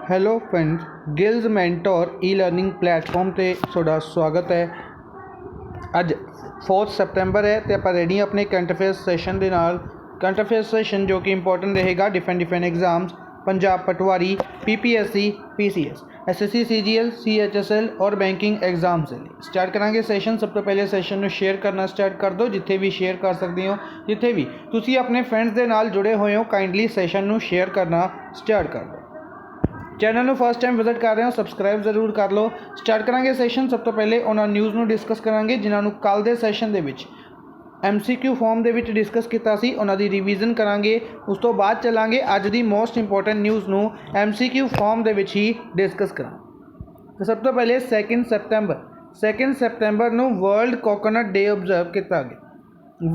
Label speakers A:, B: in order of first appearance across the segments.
A: Hello friends, gills mentor e learning platform ਤੇ ਤੁਹਾਡਾ ਸਵਾਗਤ ਹੈ। ਅੱਜ 4 ਸਤੰਬਰ ਹੈ ਤੇ ਆਪਾਂ ਰੈਡੀ ਆਪਣੇ ਕਰੰਟ ਅਫੇਅਰਸ ਸੈਸ਼ਨ ਦੇ ਨਾਲ। ਕਰੰਟ ਅਫੇਅਰਸ ਸੈਸ਼ਨ ਜੋ ਕਿ ਇੰਪੋਰਟੈਂਟ ਰਹੇਗਾ डिफरेंट एग्जाम्स, पंजाब पटवारी, PPSC, PCS, SSC, CGL, CHSL और बैंकिंग एग्जाम से स्टार्ट करांगे सैशन। सब तो पहले सैशन ਨੂੰ शेयर करना स्टार्ट कर दो, जिथे भी शेयर कर सकते हो, जिथे भी तुसी अपने फ्रेंड्स ਦੇ ਨਾਲ जुड़े हुए हो काइंडली सैशन ਨੂੰ शेयर करना स्टार्ट कर दो। चैनल ਨੂੰ फस्ट टाइम विजिट कर रहे हो सबसक्राइब जरूर कर लो। स्टार्ट करांगे सैशन। सब तो पहले उन्होंने न्यूज़ ਨੂੰ डिस्कस करांगे जिन्होंने कल के सैशन ਦੇ ਵਿੱਚ MCQ फॉर्म ਦੇ ਵਿੱਚ डिस्कस किया सी, उन्होंने रिवीजन करांगे। उस तो बाद चलांगे अज दी मोस्ट इंपोर्टेंट न्यूज़ ਨੂੰ MCQ फॉर्म ਦੇ ਵਿੱਚ ही डिस्कस करांगे। तो सब तो पहले 2 सतंबर ਨੂੰ वर्ल्ड कोकोनट डे ऑब्जर्व किया गया।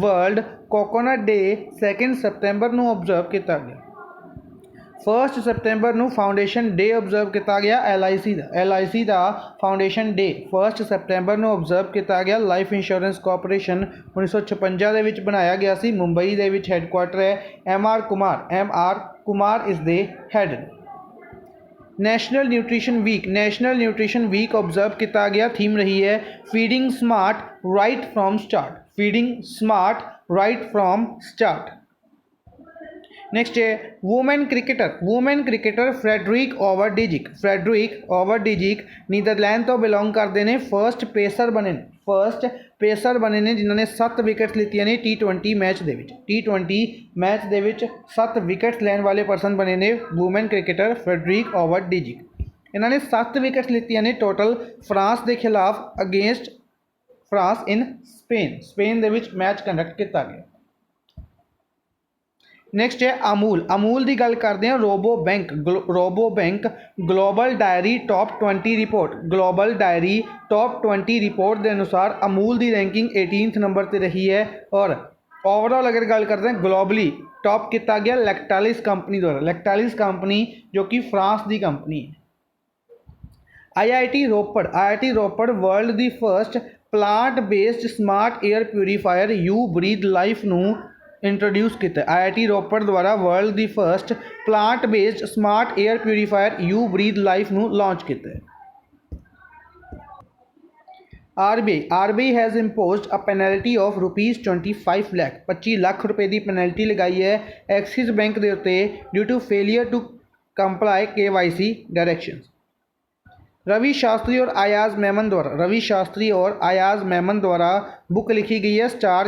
A: वर्ल्ड कोकोनट डे 2 सतंबर ਨੂੰ ऑब्जर्व किया गया। 1 सतंबर ਨੂੰ फाउंडेशन डे ऑब्जर्व किया गया। LIC का फाउंडेशन डे 1 सतंबर ਨੂੰ ऑब्जर्व किया गया। लाइफ इंश्योरेंस कॉरपोरेशन 1956 ਦੇ ਵਿੱਚ ਬਣਾਇਆ ਗਿਆ ਸੀ। मुंबई ਦੇ ਵਿੱਚ हैडकुआटर है। MR Kumar is the head. National nutrition week observe किया गया। थीम रही है feeding smart right from start. Next है women cricketer Frederique Overdijk Netherland तो बिलोंग करते हैं। फर्स्ट पेसर बने ने जिन्होंने 7 विकेट्स लीतियां ने T20 मैच दे विच। T20 मैच दे विच 7 विकेट्स लैन वाले पर्सन बने ने वुमेन क्रिकेटर फ्रेडरिक ओवरडिजिक। इन्होंने 7 विकेट्स लीतियां ने टोटल फ्रांस के खिलाफ अगेंस्ट फ्रांस इन स्पेन दे विच मैच कंडक्ट किया गया। नैक्सट है अमूल की गल करते हैं। Rabobank global dairy top 20 report के अनुसार अमूल की रैंकिंग 18th नंबर पर रही है। और ओवरऑल अगर गल करते हैं ग्लोबली टॉप किया गया लैक्टालिस कंपनी द्वारा। लैक्टालिस कंपनी जो कि फ्रांस की कंपनी है। IIT रोपड़ वर्ल्ड की first plant based smart air purifier you breathe life नू इंट्रोड्यूस किया। IIT रोपड़ द्वारा वर्ल्ड की first plant based smart air purifier you breathe life नू लॉन्च किया। RBI has imposed a penalty of ₹25 lakh 25 lakh रुपए की पेनल्टी लगाई है एक्सिस बैंक के उत्ते due to failure to comply KYC directions. Ravi Shastri और अयाज मेमन द्वारा बुक लिखी गई है star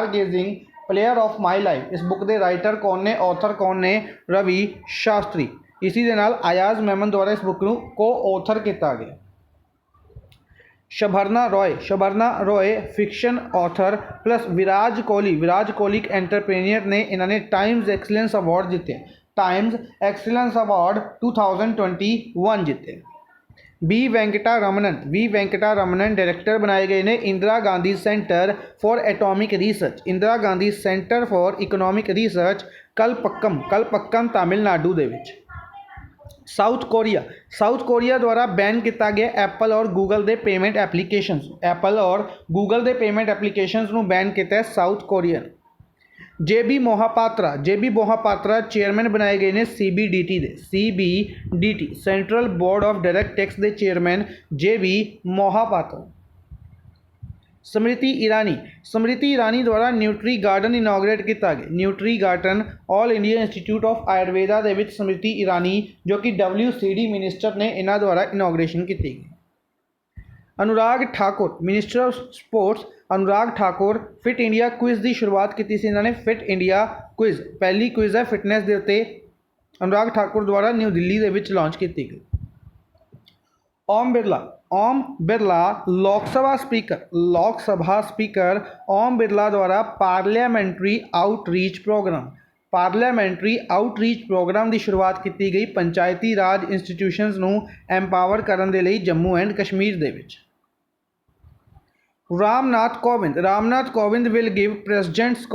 A: gazing player of my life. इस बुक के राइटर कौन ने, ऑथर कौन ने? रवि शास्त्री। इसी दे नाल अयाज मेमन द्वारा इस बुक को ऑथर किया गया। शबरना रॉय फिक्शन ऑथर प्लस विराज कोहली एंटरप्रेन्योर ने इन्होंने टाइम्स एक्सीलेंस अवार्ड जीते। टाइम्स एक्सीलेंस अवार्ड 2021 जीते। वी वेंकटा रमनन डायरेक्टर बनाए गए ने Indira Gandhi centre for atomic research Kalpakkam Tamil Nadu they which. South Korea द्वारा बैन किया गया एप्पल और गूगल के पेमेंट एप्लीकेशंस नू बैन किया south Korea. JB Mohapatra chairman बनाए गए ने CBDT central board of direct tax के चेयरमैन JB मोहापात्रा। स्मृति ईरानी द्वारा न्यूट्री गार्डन इनॉग्रेट किया गया। Nutri garden all India institute of Ayurveda के स्मृति ईरानी जो कि WCD मिनिस्टर ने इन्हों द्वारा इनॉग्रेशन की गई। Anurag Thakur minister of sports fit India quiz की शुरुआत की थी। इन्होंने फिट इंडिया क्विज़ पहली क्विज़ है फिटनेस के उत्ते अनुराग ठाकुर द्वारा न्यू दिल्ली के लॉन्च की गई। ओम बिरला लोकसभा स्पीकर ओम बिरला द्वारा पार्लियामेंट्री आउटरीच प्रोग्राम की शुरुआत की गई पंचायती राज इंस्टीट्यूशनस नू एम्पावर करने के लिए जम्मू एंड कश्मीर दे विच। Ramnath Kovind will give president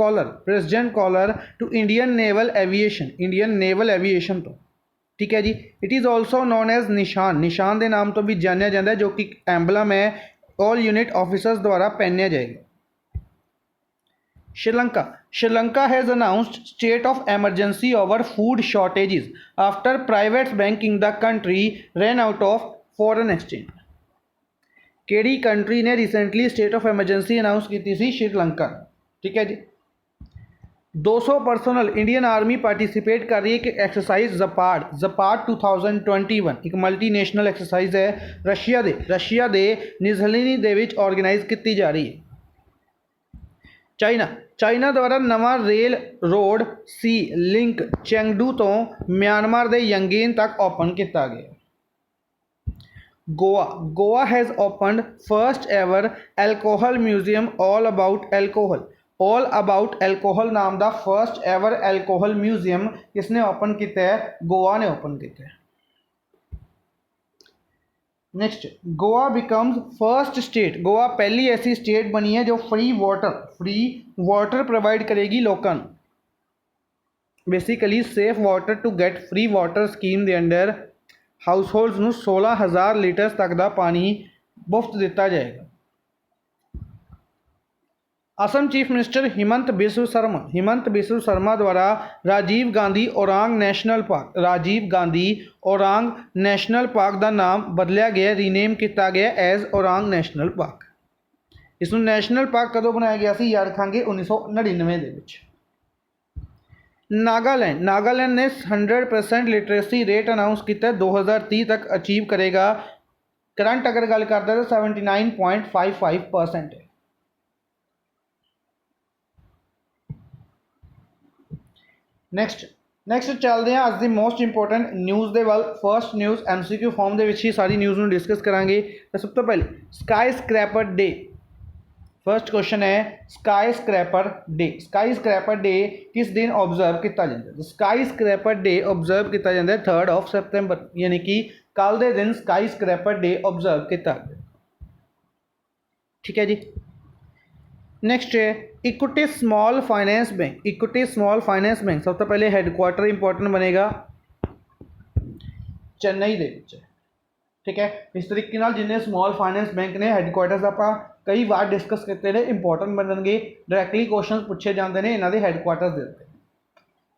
A: colour to Indian naval aviation तो ठीक है जी। It is also known as Nishan के नाम तो भी जानिया जाता है जो कि एम्बलम है ऑल यूनिट ऑफिसर्स द्वारा पहनया जाएगा। Sri Lanka has announced state of emergency over food shortages after private bank in the country ran out of foreign exchange. ਕਿਹੜੀ ਕੰਟਰੀ ਨੇ recently state of emergency announce ਕੀਤੀ ਸੀ? ਸ਼੍ਰੀਲੰਕਾ। ਠੀਕ ਹੈ ਜੀ। 200 personal Indian army participate ਕਰ ਰਹੀ ਹੈ ਇੱਕ ਐਕਸਰਸਾਈਜ਼ ਜ਼ਪਾਰਡ 2021 ਇੱਕ ਮਲਟੀਨੈਸ਼ਨਲ ਐਕਸਰਸਾਈਜ਼ ਹੈ ਰਸ਼ੀਆ ਦੇ ਨਿਜ਼ਹਲਿਨੀ ਦੇ ਵਿੱਚ ਆਰਗੇਨਾਈਜ਼ ਕੀਤੀ ਜਾ ਰਹੀ ਹੈ। ਚਾਈਨਾ ਦੁਆਰਾ ਨਵਾਂ ਰੇਲ ਰੋਡ ਸੀ ਲਿੰਕ ਚੈਂਗਡੂ ਤੋਂ ਮਿਆਂਮਾਰ ਦੇ ਯੰਗੇਨ ਤੱਕ ਓਪਨ ਕੀਤਾ ਗਿਆ। Goa has opened first ever alcohol museum all about alcohol ਨਾਮ ਦਾ first ever alcohol museum ਕਿਸਨੇ ਓਪਨ ਕੀਤਾ ਹੈ? ਗੋਆ ਨੇ ਓਪਨ ਕੀਤਾ ਹੈ। Next, Goa becomes first state, Goa पहली ऐसी स्टेट बनी है जो फ्री वाटर प्रोवाइड करेगी लोगों को। Basically safe water to get free water scheme के अंडर हाउसहोल्ड्स ਨੂੰ 16,000 ਲੀਟਰ तक का पानी मुफ्त दिता जाएगा। असम चीफ मिनिस्टर हिमंत बिस्व शर्मा द्वारा राजीव गांधी ओरांग नेशनल पार्क का नाम बदलिया गया, रीनेम किया गया एज ओरांग नेशनल पार्क। इसनूं नेशनल पार्क कदों बनाया गया सी? याद रखांगे 1999 दे विच। नागालैंड ने 100% लिटरेसी रेट अनाउंस किया 2030 तक अचीव करेगा। करंट अगर गल करते तो 79.55% है। नैक्सट चलते हैं अज की मोस्ट इंपोर्टेंट न्यूज़ के वाल। फर्स्ट न्यूज़ MCQ फॉर्म के ही सारी न्यूज़ में डिस्कस करांगे। तो सब तो पहले sky scraper day, first question है स्काई स्क्रैपर डे किस दिन ऑब्जर्व किया जाता है? स्काई स्क्रैपर डे ऑब्जर्व किया जाता है 3 सितंबर, यानी कि कल के दिन स्काई स्क्रैपर डे ऑब्जर्व किया। ठीक है जी। नैक्सट है इक्विटी स्मॉल फाइनेंस बैंक। सब तो पहले हैडकुआटर इंपोर्टेंट बनेगा चेन्नई दे विच। ठीक है, इस तरीके नाल जिन्ने स्मॉल फाइनेंस बैंक ने हैडकुआटर्स आप कई बार डिस्कस करते हैं, इंपोर्टेंट बननगे, डायरैक्टली क्वेश्चन पूछे जाते हैं इन्हों के हैडकुआटर्स दे उत्ते।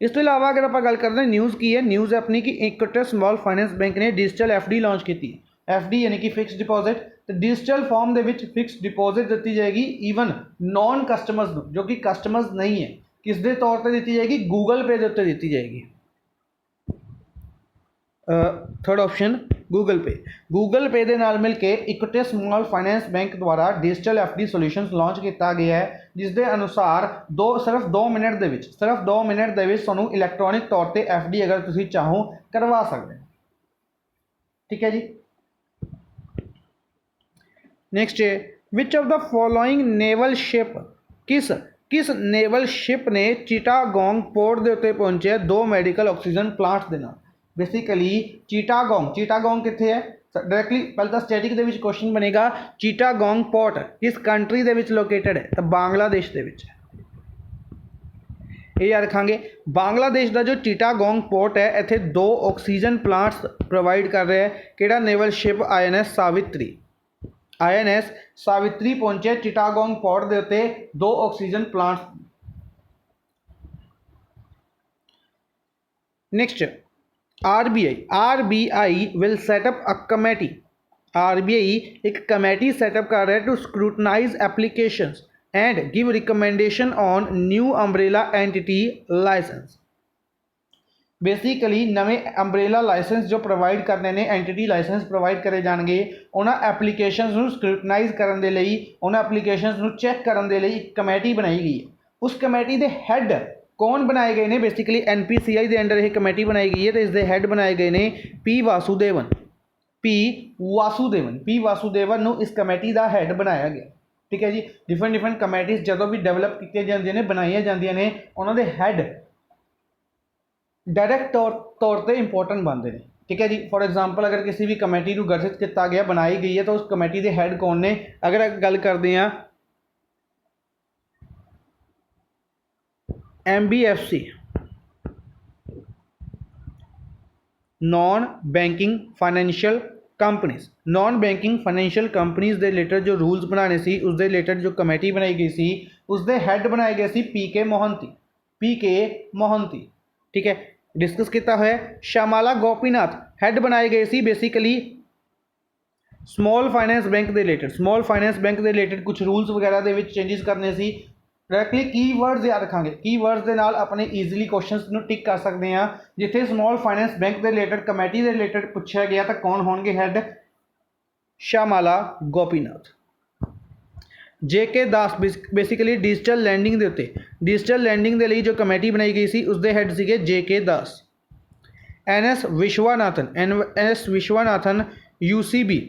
A: इस तो इलावा अगर आप गल करते हैं न्यूज़ की है, न्यूज़ है अपनी कि इक्विटी स्मॉल फाइनेंस बैंक ने डिजिटल FD लॉन्च की। FD यानी कि फिक्स डिपॉजिट, तो डिजिटल फॉर्म के फिक्स डिपॉजिट दी जाएगी ईवन नॉन कस्टमर्स को, जो कि कस्टमर्स नहीं है, किस दे तौर पर दी जाएगी? गूगल पे के उत्ते दी जाएगी। थर्ड ऑप्शन गूगल पे दे नाल मिल के इक्विटी स्मॉल फाइनेंस बैंक द्वारा डिजिटल FD सोल्यूशंस लॉन्च किया गया है, जिसके अनुसार सिर्फ 2 मिनट के तुहानूं इलैक्ट्रॉनिक तौर पर FD अगर तुसीं चाहो करवा सकते हैं। ठीक है जी। नेक्स्ट है which of the following naval ship, किस नेवल शिप ने चिटागोंग पोर्ट के उत्ते पहुंचे 2 मैडिकल ऑक्सीजन प्लांट्स के नाल? बेसिकली चिटागोंग कित्थे है? डायरैक्टली पहले तो स्टैटिक दे विच क्वेश्चन बनेगा चिटागोंग पोर्ट किस कंट्री दे विच लोकेटेड है? तो बांग्लादेश दे विच। ये याद रखांगे, बांग्लादेश का जो चिटागोंग पोर्ट है इत्थे 2 ऑक्सीजन प्लांट्स प्रोवाइड कर रहा है। किहड़ा नेवल शिप? INS सावित्री पहुंचे चिटागोंग पोर्ट के उत्ते 2 oxygen plants. Next RBI will set up a committee. RBI एक कमेटी सेटअप कर रहा है to scrutinise applications and give recommendation on new umbrella entity licence. Basically नवे अंब्रेला लाइसेंस जो प्रोवाइड करने ने एंटिटी लाइसेंस प्रोवाइड करे जाएंगे, उन्होंने एप्लीकेशंस को स्क्रूटनाइज करने के लिए, उन्होंने एप्लीकेशंस को चैक करने के लिए एक कमेटी बनाई गई है। उस कमेटी के हैड कौन बनाए गए हैं? बेसिकली NPCI के अंडर यह कमेटी बनाई गई है, तो इसके हैड बनाए गए हैं P वासुदेवन नूं इस कमेटी का हैड बनाया गया। ठीक है जी। डिफरेंट कमेटीज जो भी डेवलप की जाती हैं, बनाई जाती हैं, उन्होंने हैड डायरैक्ट तौर पर इंपोर्टेंट बनते हैं। ठीक है जी। फॉर एग्जाम्पल अगर किसी भी कमेटी को गठित किया गया, बनाई गई है, तो उस कमेटी के हैड कौन ने? अगर गल करते हैं MBFC non banking financial companies non banking financial companies के रिलेटेड जो रूल्स बनाने सी उसके रिलेटेड जो कमेटी बनाई गई सी उसके हैड बनाए गए सी पी के मोहंती ठीक है डिस्कस किया हुआ है। श्यामाला गोपीनाथ हैड बनाए गए see basically small finance bank के रिलेटेड स्मॉल फाइनेंस बैंक के रिलेटेड कुछ रूल्स वगैरह के चेंजिस करने सी डायरैक्टली कीवर्ड्स याद रखांगे कीवर्ड्स के नाल अपने ईजिली क्वेश्चंस नूं टिक कर सकते हैं जिथे स्मॉल फाइनेंस बैंक के रिलेटेड कमेटी के रिलेटेड पूछा गया तो कौन होंगे head Shyamala Gopinath. JK Das basically digital lending के उत्ते डिजिटल लैंडिंग के लिए जो कमेटी बनाई गई सी उसके हैड सीगे JK Das. S Viswanathan UCB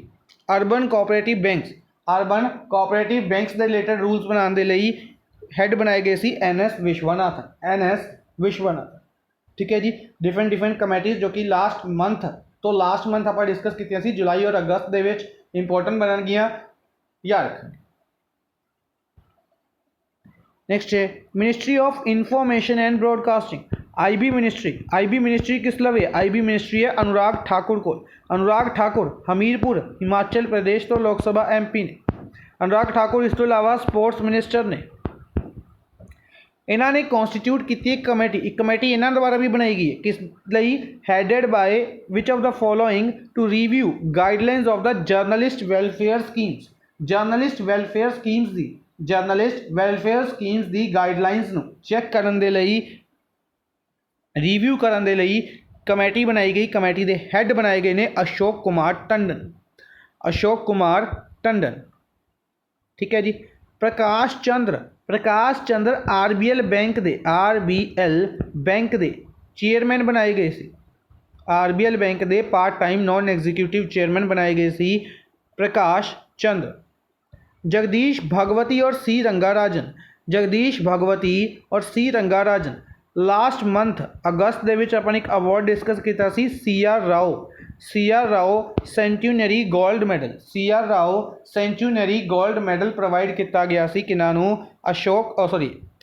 A: urban cooperative banks के रिलेटेड रूल्स बनाने के लिए हैड बनाए गए सी एस विश्वनाथन ठीक है जी। डिफरेंट कमेटीज जो कि लास्ट मंथ आप डिस्कस की जुलाई और अगस्त के इंपोर्टेंट बनन गियां याद रखेंगे। नेक्स्ट है ministry of information and broadcasting IB ministry किस लवे आईबी मिनिस्ट्री है अनुराग ठाकुर हमीरपुर हिमाचल प्रदेश तो लोक सभा MP ने अनुराग ठाकुर। इस तो इलावा स्पोर्ट्स मिनिस्टर ने इन्होंने कॉन्स्टिट्यूट की एक कमेटी इन्होंने द्वारा भी बनाई गई है किस लिए headed by which of the following to review guidelines of the journalist welfare schemes the guidelines नूं चैक करन दे लई रिव्यू करन दे लई कमेटी बनाई गई। कमेटी के हैड बनाए गए ने अशोक कुमार टंडन ठीक है जी। प्रकाश चंद्र RBL बैंक के चेयरमैन बनाए गए सी RBL बैंक के part time non executive chairman बनाए गए सी प्रकाश चंद्र। जगदीश भगवती और सी रंगाराजन लास्ट मंथ अगस्त के अपन एक अवार्ड डिस्कस किया CR राव सेंचुनरी गोल्ड प्रोवाइड किया गया सी किन्हों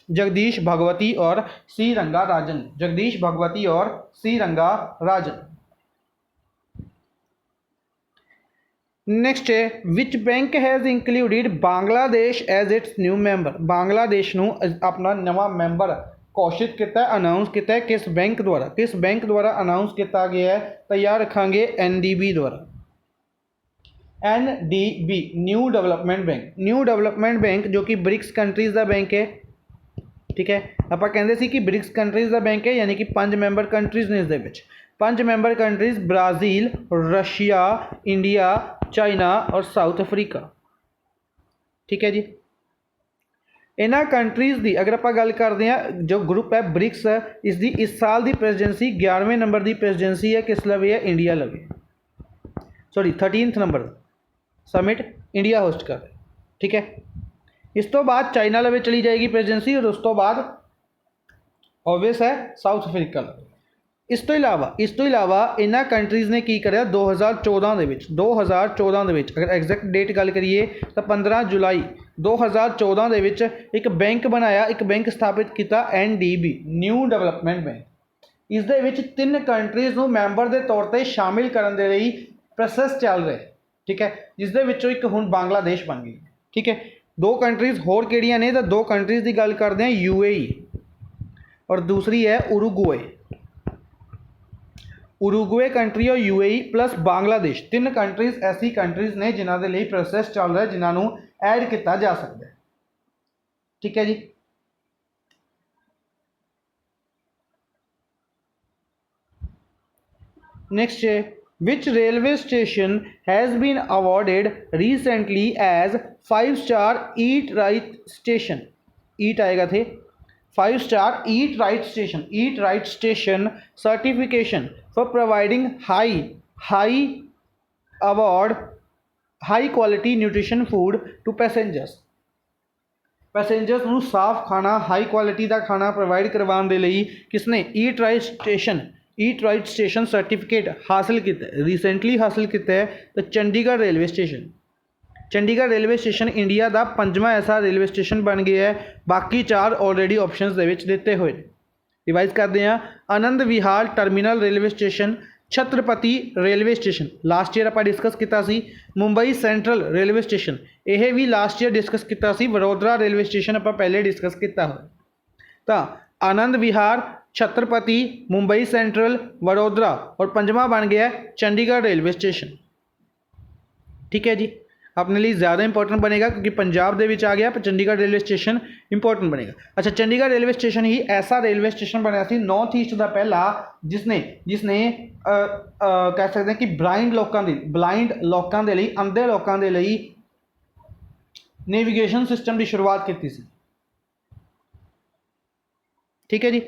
A: जगदीश भगवती और सी रंगाराजन। नेक्स्ट है which bank has included Bangladesh as its new member Bangladesh नूं अपना नवा मैंबर घोषित किया अनाउंस किया किस बैंक द्वारा अनाउंस किया गया है तो याद रखांगे NDB द्वारा NDB न्यू डेवलपमेंट बैंक जो कि ब्रिक्स कंट्रीज़ का बैंक है ठीक है। आप कहते सी कि ब्रिक्स कंट्रीज़ का बैंक है यानी कि 5 मैंबर कंट्रीज़ ने इसके 5 member countries Brazil Russia India China और साउथ अफ्रीका ठीक है जी। इन्हां कंट्रीज़ की अगर आप गल करते हैं जो ग्रुप है ब्रिक्स इसकी इस साल की प्रेजिडेंसी 11वें नंबर की प्रेजिडेंसी है किस लवे है इंडिया लवे 13th number summit India host कर ठीक है। इस तो बाद चाइना लवे चली जाएगी प्रेजिडेंसी और उस तो बाद ऑब्वियस है साउथ अफ्रीका लवे। इस तो इलावा इन्हां कंट्रीज़ ने की करा 2014 अगर एग्जैक्ट डेट गल करिए तो 15 जुलाई 2014 एक बैंक बनाया एक बैंक स्थापित किया NDB न्यू डेवलपमेंट बैंक। इस 3 कंट्रीज़ को मैंबर के तौर पर शामिल करने के लिए प्रोसैस चल रहा है ठीक है जिसदे एक हुण बांग्लादेश बन गई ठीक है। 2 कंट्रीज़ होर किहड़ियां ने तो 2 कंट्रीज़ की गल करते हैं UAE और दूसरी है उरुगुए कंट्री और UAE प्लस बांग्लादेश 3 कंट्रीज़ ऐसी कंट्रीज़ ने जिन्हों के लिए प्रोसैस चल रहा है जिन्होंने ऐड किया जा सकता है ठीक है जी। नेक्स्ट है which railway station has been awarded recently as 5-star eat right station certification for providing high quality nutrition food to passengers को साफ खाना हाई क्वालिटी का खाना प्रोवाइड करवाने के लिए किसने ईट राइट स्टेशन सर्टिफिकेट हासिल किया रिसेंटली हासिल किया है तो चंडीगढ़ रेलवे स्टेशन इंडिया का 5वां ऐसा रेलवे स्टेशन बन गया है। बाकी 4 ऑलरेडी ऑप्शनस दिते हुए रिवाइज करते हैं Anand Vihar terminal railway station Chhatrapati railway station last year आपां डिस्कस किया सी। मुंबई सेंट्रल रेलवे स्टेशन यह भी लास्ट ईयर डिस्कस किया सी। वडोदरा रेलवे स्टेशन आपां पहले डिस्कस किया हो। तो आनंद विहार, छत्रपति, मुंबई सेंट्रल, वडोदरा और पंजवां बन गया चंडीगढ़ रेलवे स्टेशन। ठीक है जी, अपने लिए ज़्यादा इंपॉर्टेंट बनेगा क्योंकि पंजाब दे विच आ गया, पर चंडीगढ़ रेलवे स्टेशन इंपॉर्टेंट बनेगा। अच्छा, चंडीगढ़ रेलवे स्टेशन ही ऐसा रेलवे स्टेशन बनया सी नॉर्थ ईस्ट का पहला जिसने जिसने कह सकते हैं कि ब्लाइंड लोगों के लिए अंधे लोगों के लिए नेविगेशन सिस्टम की शुरुआत की सी। ठीक है जी,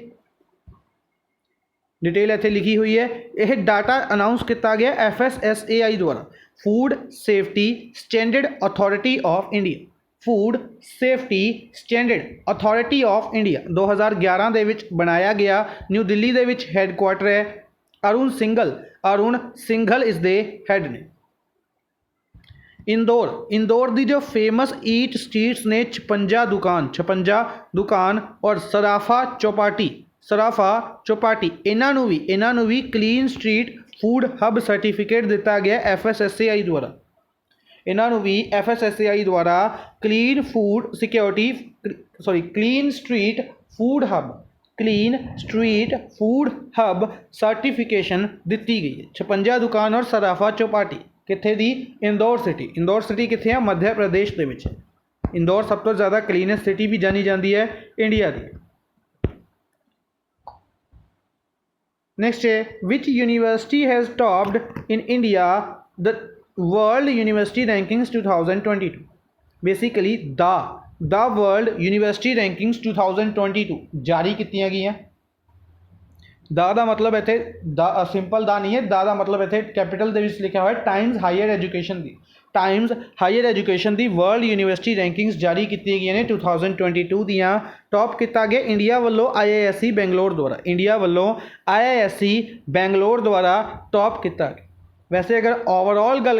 A: डिटेल इत्थे लिखी हुई है। यह डाटा अनाउंस किया गया FSSAI द्वारा, food safety standard authority of India. Food safety standard authority of India 2011 दे विच बनाया गया। न्यू दिल्ली दे विच हैडक्वार्टर है। अरुण सिंघल इस दे हैड ने। इंदौर दी जो फेमस ईट स्ट्रीट्स ने 56 दुकान और सराफा चौपाटी इन्हों भी clean street food hub certificate दिता गया FSSAI द्वारा। इन्हों भी FSSAI द्वारा clean street food hub certification दी गई है। 56 दुकान और सराफा चौपाटी कित्थे दी? इंदौर सिटी कित्थे है? मध्य प्रदेश के विच। इंदौर सब तो ज़्यादा क्लीनेस्ट सिटी भी जानी जाती है इंडिया की। नेक्स्ट है, which university has topped in India the world University rankings 2022। Basically the world University rankings 2022 जारी की गई हैं। दा मतलब इत्थे सिंपल दा नहीं है, दा मतलब इत्थे कैपिटल दे विच लिखा हुआ है टाइम्स हायर एजुकेशन दी वर्ल्ड यूनिवर्सिटी रैंकिंग्स जारी की गई ने 2022 दियाँ। टॉप किया गया इंडिया वालों IISc बेंगलोर द्वारा टॉप किया। वैसे अगर ओवरऑल गल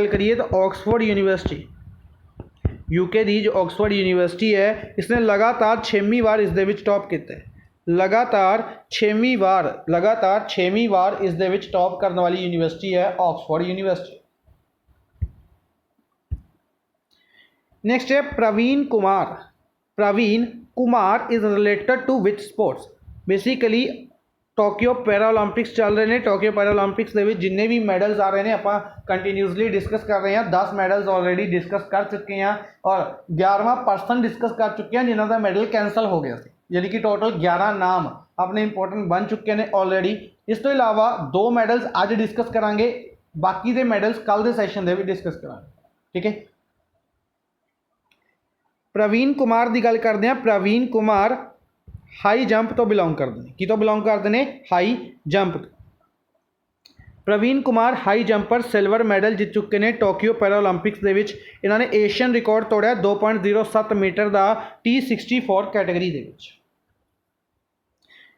A: करिए तो ऑक्सफोर्ड यूनिवर्सिटी UK की जो ऑक्सफोर्ड यूनिवर्सिटी है इसने लगातार 6वीं बार इस दे विच टॉप किया है। लगातार छेवीं बार इस दे विच टॉप करने वाली यूनिवर्सिटी है ऑक्सफोर्ड यूनिवर्सिटी। नेक्स्ट है Praveen Kumar is related to which sports. Basically Tokyo Paralympics चल रहे हैं। टोक्यो पैरालंपिक्स के जिन्ने भी मैडल्स आ रहे हैं आप कंटिन्यूसली डिस्कस कर रहे हैं। 10 मैडल्स ऑलरेडी डिस्कस कर चुके हैं और 11वां परसन डिस्कस कर चुके हैं जिन्हों का मैडल कैंसल हो गया, यानी कि टोटल 11 नाम अपने इंपोर्टेंट बन चुके हैं ऑलरेडी। इस तो इलावा 2 मैडल्स अज डिस्कस करांगे, बाकी के मैडल्स कल के सैशन में भी डिस्कस करांगे। ठीक है, प्रवीण कुमार की गल करते हैं। प्रवीण कुमार हाई जंप तो बिलोंग करते हैं, कि तो बिलोंग करते हैं high jump. Praveen Kumar high jump पर सिल्वर मैडल जीत चुके हैं टोक्यो पैरालंपिक्स के विच। इन्होंने एशियन रिकॉर्ड तोड़िया 2.07 मीटर का T64 कैटेगरी के विच।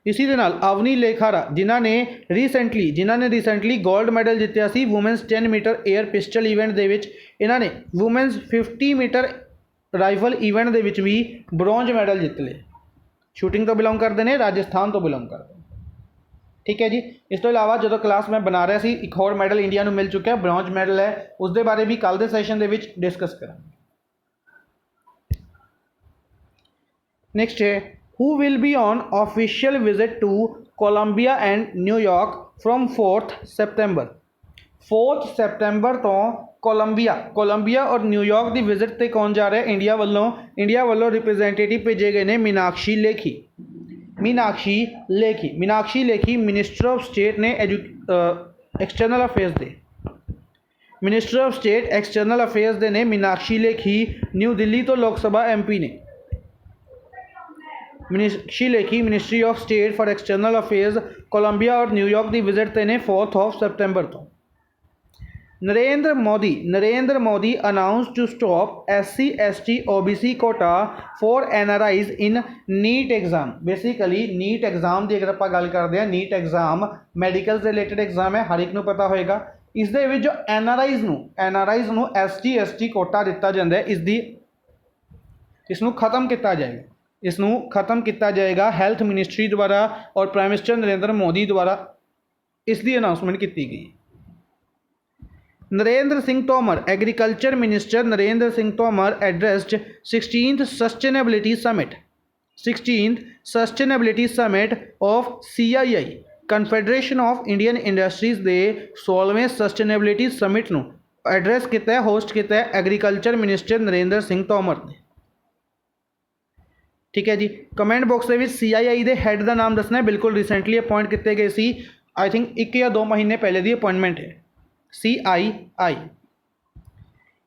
A: इसी दे नाल अवनी लेखारा जिन्होंने रिसेंटली गोल्ड मैडल जितया सी women's 10 metre air pistol event के विच। इन्होंने वूमेंस 50 मीटर राइफल इवेंट के विच भी ब्रोंज मैडल जित ले। शूटिंग तो बिलोंग करते हैं, राजस्थान तो बिलोंग करते हैं। ठीक है जी, इस तो इलावा जो क्लास मैं बना रहा सी एक होर मैडल इंडिया को मिल चुका है, ब्रोंज मैडल है, उसके बारे भी कल के सैशन के विच डिस्कस करांगे। नेक्स्ट है, who will be on official visit to Colombia and New York from 4 September. 4 सितंबर तो कोलंबिया और न्यूयॉर्क की विजिट से कौन जा रहा है? इंडिया वालों रिप्रेजेंटेटिव भेजे गए हैं Meenakshi Lekhi minister of state ने एक्सटर्नल अफेयर्स दे ने मीनाक्षी लेखी न्यू दिल्ली तो लोक सभा MP ने। Meenakshi Lekhi ministry of state for external affairs Colombia और न्यूयॉर्क की विजिट से ने 4 सितंबर तो। Narendra Modi announce to stop SC ST OBC quota for NRIs in NEET exam. Basically NEET exam की अगर आप गल करते हैं, नीट एग्जाम मैडिकल से रिलेटेड एग्जाम है, हर एक को पता होएगा। इस दे विच जो NRIs नू ST ST कोटा दिता जाता है, इसनू खत्म किया जाएगा हेल्थ मिनिस्ट्री द्वारा और प्राइम मिनिस्टर नरेंद्र मोदी द्वारा। इसकी अनाउंसमेंट की गई। Narendra Singh Tomar agriculture minister Narendra Singh Tomar addressed 16th sustainability summit 16th sustainability summit of CII confederation of Indian industries के 16वें सस्टेनेबिलिटी समिट ਨੂੰ एड्रैस किया है, होस्ट किया है एग्रीकल्चर मिनिस्टर नरेंद्र सिंह तोमर ने। ठीक है जी। कमेंट बॉक्स के CII के हैड का नाम दसना है। बिल्कुल रिसेंटली अपॉइंट किए गए सी, आई थिंक 1 या 2 महीने पहले की अपॉइंटमेंट है। CII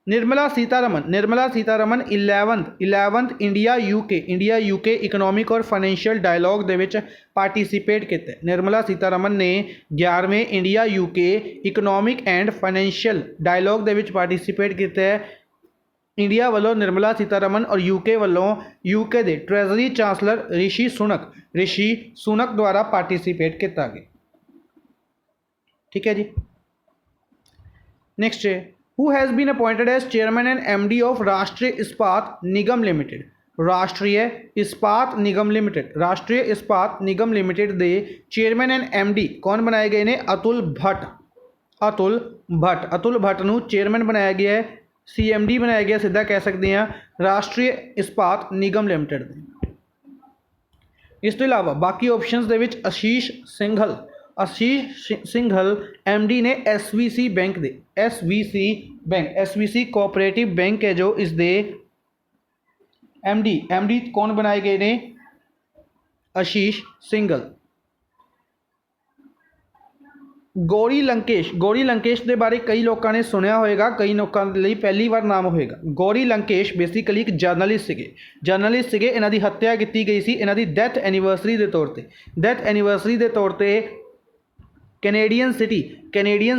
A: Nirmala Sitharaman 11th India UK economic और फाइनैंशियल डायलॉग दे विच पार्टिसिपेट किया। निर्मला सीतारमन ने 11वें India UK economic and financial dialogue दे विच पार्टिसिपेट किया है। इंडिया वालों निर्मला सीतारमन और यूके वालों यूके के ट्रेजरी चांसलर ऋषि सुनक द्वारा पार्टिसिपेट किया गया। ठीक है जी। नेक्स्ट है who has been appointed as chairman and MD of Rashtriya Ispat Nigam limited. Rashtriya Ispat Nigam limited के चेयरमैन एंड MD कौन बनाए गए ने? अतुल भट्ट नूं चेयरमैन बनाया गया है। CMD बनाया गया, सीधा कह सकते हैं राष्ट्रीय इस्पात निगम लिमिटेड। इस तो इलावा बाकी ऑप्शंस दे विच आशीष सिंघल MD ने SVC कोऑपरेटिव बैंक है जो इस दे MD कौन बनाए गए ने? आशीष सिंघल। गौरी लंकेश के बारे कई लोगों ने सुनिया होएगा, कई लोगों लिए पहली बार नाम होएगा। गौरी लंकेश बेसिकली एक जर्नलिस्ट से इन्हां दी हत्या की गई सी इन्हां दी डेथ एनिवर्सरी के तौर पर। कैनेडियन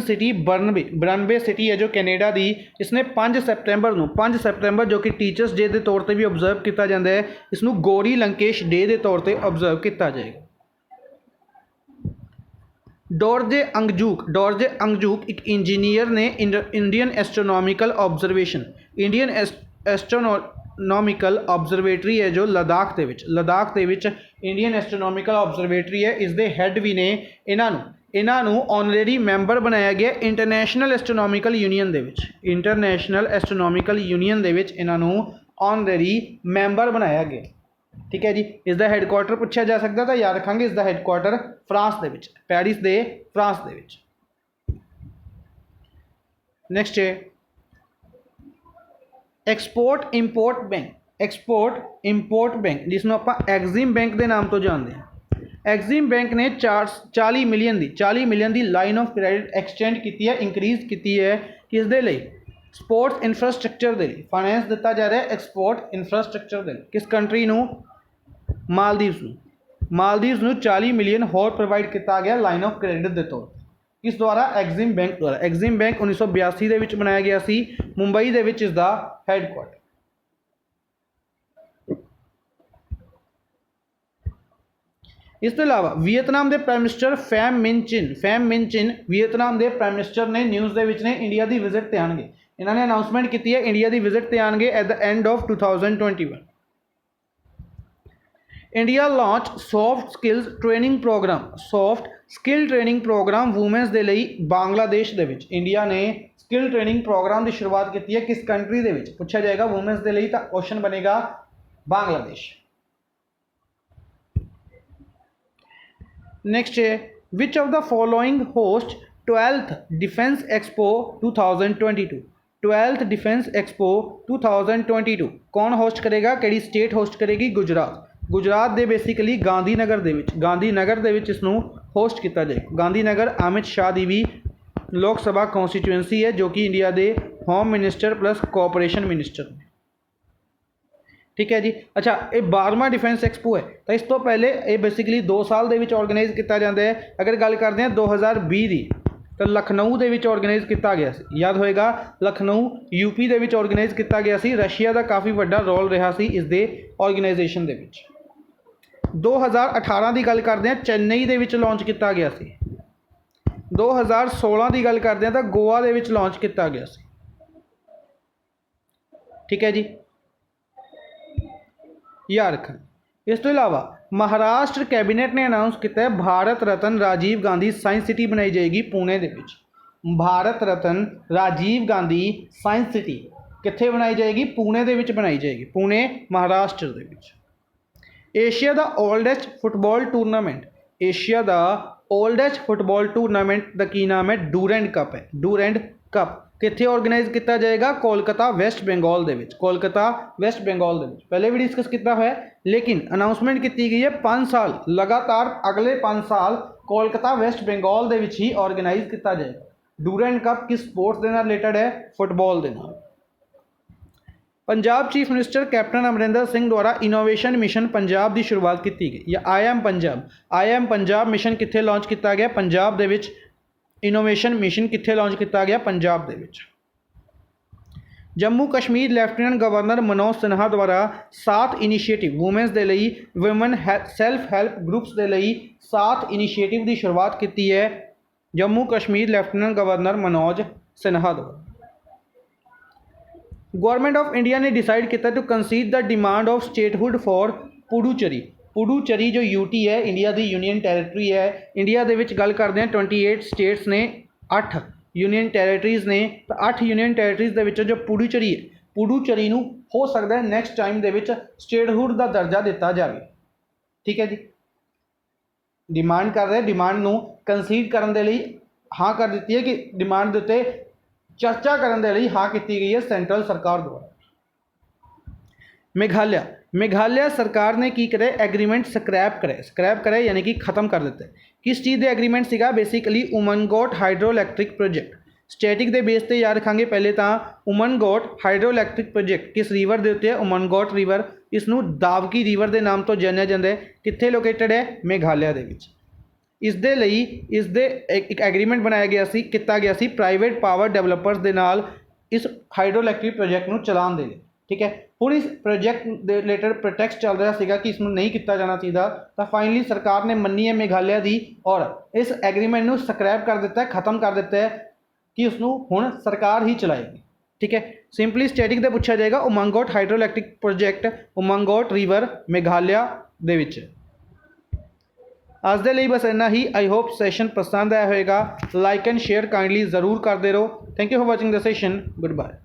A: सिटी बर्नबे सिटी है जो कैनेडा दी, इसने 5 सितंबर जो कि टीचर्स डे के तौर पर भी ऑब्जर्व किया जाता है, इसनों गौरी लंकेश डे के तौर पर ऑब्जर्व किया जाएगा। डॉर्जे अंगजूक एक इंजीनियर ने इंडियन एस्ट्रोनॉमिकल ऑब्जर्वेटरी है जो लद्दाख के इंडियन एस्ट्रोनॉमिकल ऑब्जर्वेटरी है, इसके हैड भी ने। इन्हों ऑनरेरी मैंबर बनाया गया इंटरनेशनल एस्ट्रोनॉमिकल यूनीयन इन्हों ऑनरेरी मैंबर बनाया गया। ठीक है जी। इसका हैडक्वार्टर पूछा जा सकता, तो याद रखेंगे इसका हैडक्वार्टर फ्रांस के पैरिस दे फ्रांस दे। नेक्स्ट है एक्सपोर्ट इंपोर्ट बैंक जिसनों आप एग्जिम बैंक के नाम तो जानते हैं। एग्जिम बैंक ने 40 मिलियन की लाइन ऑफ क्रेडिट एक्सटेंड की है, इंक्रीज की है। किस दे लिए? स्पोर्ट्स इंफ्रास्ट्रक्चर के लिए फाइनेंस दिता जा रहा है। एक्सपोर्ट इंफ्रास्ट्रक्चर के लिए किस कंट्री नूं? मालदीव्स नूं 40 मिलियन होर प्रोवाइड किया गया लाइन ऑफ क्रेडिट के तौर पर। इस द्वारा एग्जिम बैंक 1982 के विच बनाया गया सी, मुंबई के विच इसका हैडक्वार्टर। इस तो इलावा वियतनाम के प्राइम मिनिस्टर फैम मिन चिन वियतनाम के प्राइम मिनिस्टर ने न्यूज़ के विच ने इंडिया की विजिट ते आएंगे। इन्होंने अनाउंसमेंट की है इंडिया की विजिट ते आएंगे at the end of 2021। India launch soft skill training programme women's के लिए बांग्लादेश के विच। इंडिया ने स्किल ट्रेनिंग प्रोग्राम की शुरुआत की है किस कंट्री के विच? पूछा जाएगा वूमेंस के लिए, तो क्वेश्चन बनेगा बांग्लादेश। नेक्स्ट है which of the following host 12th defence expo 2022 कौन होस्ट करेगा? केड़ी स्टेट होस्ट करेगी? गुजरात दे बेसिकली गांधीनगर इसनों होस्ट किया जाएगा। गांधीनगर अमित शाह की भी लोक सभा कॉन्स्टिट्यूएंसी है जो कि इंडिया के home minister plus cooperation minister. ठीक है जी। अच्छा, ये 12वां डिफेंस एक्सपो है, तो इस तो पहले ये बेसिकली 2 साल के ऑर्गेनाइज किया जाता है। अगर गल करते हैं 2020 की, तो लखनऊ के ऑर्गेनाइज किया गया सी, याद होएगा लखनऊ यूपी के ऑर्गेनाइज किया गया सी। रशिया का काफ़ी बड़ा रोल रहा सी इस दे ऑर्गेनाइजेशन के विच। 2018 की गल करते हैं चेन्नई के लॉन्च किया गया सी। 2016 की गल करते हैं तो गोवा के लॉन्च किया गया सी। ठीक है जी, याद रखें इस तो इलावा महाराष्ट्र कैबिनेट ने अनाउंस किया है भारत रत्न राजीव गांधी साइंस सिटी बनाई जाएगी पुणे दे विच। भारत रत्न राजीव गांधी साइंस सिटी कित्थे बनाई जाएगी? पुणे दे विच बनाई जाएगी, पुणे महाराष्ट्र दे विच। एशिया दा ओल्डेस्ट फुटबॉल टूरनामेंट, एशिया दा ओल्डेस्ट फुटबॉल टूरनामेंट दा की नाम है? डूरेंट कप है, डूरेंट कप। कित्थे ऑर्गेनाइज किया जाएगा? कोलकाता वेस्ट बंगाल दे विच, कोलकाता वेस्ट बंगाल दे विच। पहले भी डिस्कस किया है, लेकिन अनाउंसमेंट की गई है 5 साल लगातार, अगले 5 साल कोलकाता वेस्ट बंगाल दे विच ही ऑर्गेनाइज किया जाएगा। डूरेंट कप किस स्पोर्ट्स के नाल रिलेटेड है? फुटबॉल के नाल। Punjab chief minister captain Amarinder Singh द्वारा इनोवेशन मिशन पंजाब की शुरुआत की गई, या आई एम पंजाब मिशन कित्थे लॉन्च किया गया? पंजाब दे विच। इनोवेशन मिशन कित्थे लॉन्च किया गया? पंजाब दे विच। जम्मू कश्मीर लैफ्टिनेंट गवर्नर मनोज सिन्हा द्वारा 7 इनीशिएटिव वूमेंस के लिए, वुमेन सैल्फ हैल्प ग्रुप्स के लिए 7 इनीशिएटिव की शुरुआत की है जम्मू कश्मीर लैफ्टिनेंट गवर्नर मनोज सिन्हा द्वारा। गवर्नमेंट ऑफ इंडिया ने डिसाइड किया to concede the demand of statehood for Puducherry. Puducherry जो यूटी है, इंडिया की यूनियन टैरेटरी है। इंडिया के विच गल करते हैं 28 स्टेट्स ने, 8 यूनियन टैरेटरीज़ ने। तो 8 यूनियन टैरेटरीज़ के विच जो पुडुचेरी है, पुडुचेरी नूं हो सकता है नैक्सट टाइम दे विच स्टेटहुड का दर्जा दिता जाए। ठीक है जी, डिमांड कर रहे, डिमांड नूं कंसीड करने के लिए हाँ कर दी है कि डिमांड के उत्ते चर्चा करने के लिए हाँ की गई है सेंट्रल सरकार द्वारा। मेघालय, मेघालय सरकार ने की करे? एग्रीमेंट स्क्रैप करे यानी कि खत्म कर दिता है। किस चीज़ के एग्रीमेंट सीगा? Basically Umngot hydro electric project. Static के बेस पर याद रखांगे पहले तो उमनगोट हाइड्रो इलैक्ट्रिक प्रोजेक्ट किस रिवर के उत्ते? उमनगोट रिवर। इसनूं दावकी रिवर के नाम तो जानिया जाता है। कित्थे लोकेटेड है? मेघालय के विच। इसदे लई इसदे एक एग्रीमेंट बनाया गया सी, किया गया सी प्राइवेट पावर डेवलपर्स दे नाल इस हाइड्रो इलैक्ट्रिक प्रोजेक्ट नूं चलाउण दे लई। ठीक है, हुण इस प्रोजेक्ट दे रिलेटेड प्रोटेस्ट चल रहा सीगा कि इसनूं नहीं किया जाना चाहिए, तो फाइनली सरकार ने मन्नी है मेघालय की और इस एग्रीमेंट नूं स्क्रैप कर दिता है, खत्म कर दिता है कि उसनूं हुण सरकार ही चलाएगी। ठीक है, सिंपली स्टैटिक दे पूछा जाएगा Umngot hydro electric project Umngot river Meghalaya दे विच। आज दे लिए बस इन्ना ही। आई होप सैशन पसंद आया होगा। लाइक एंड शेयर काइंडली जरूर करते रहो। Thank you for watching the session. Good bye.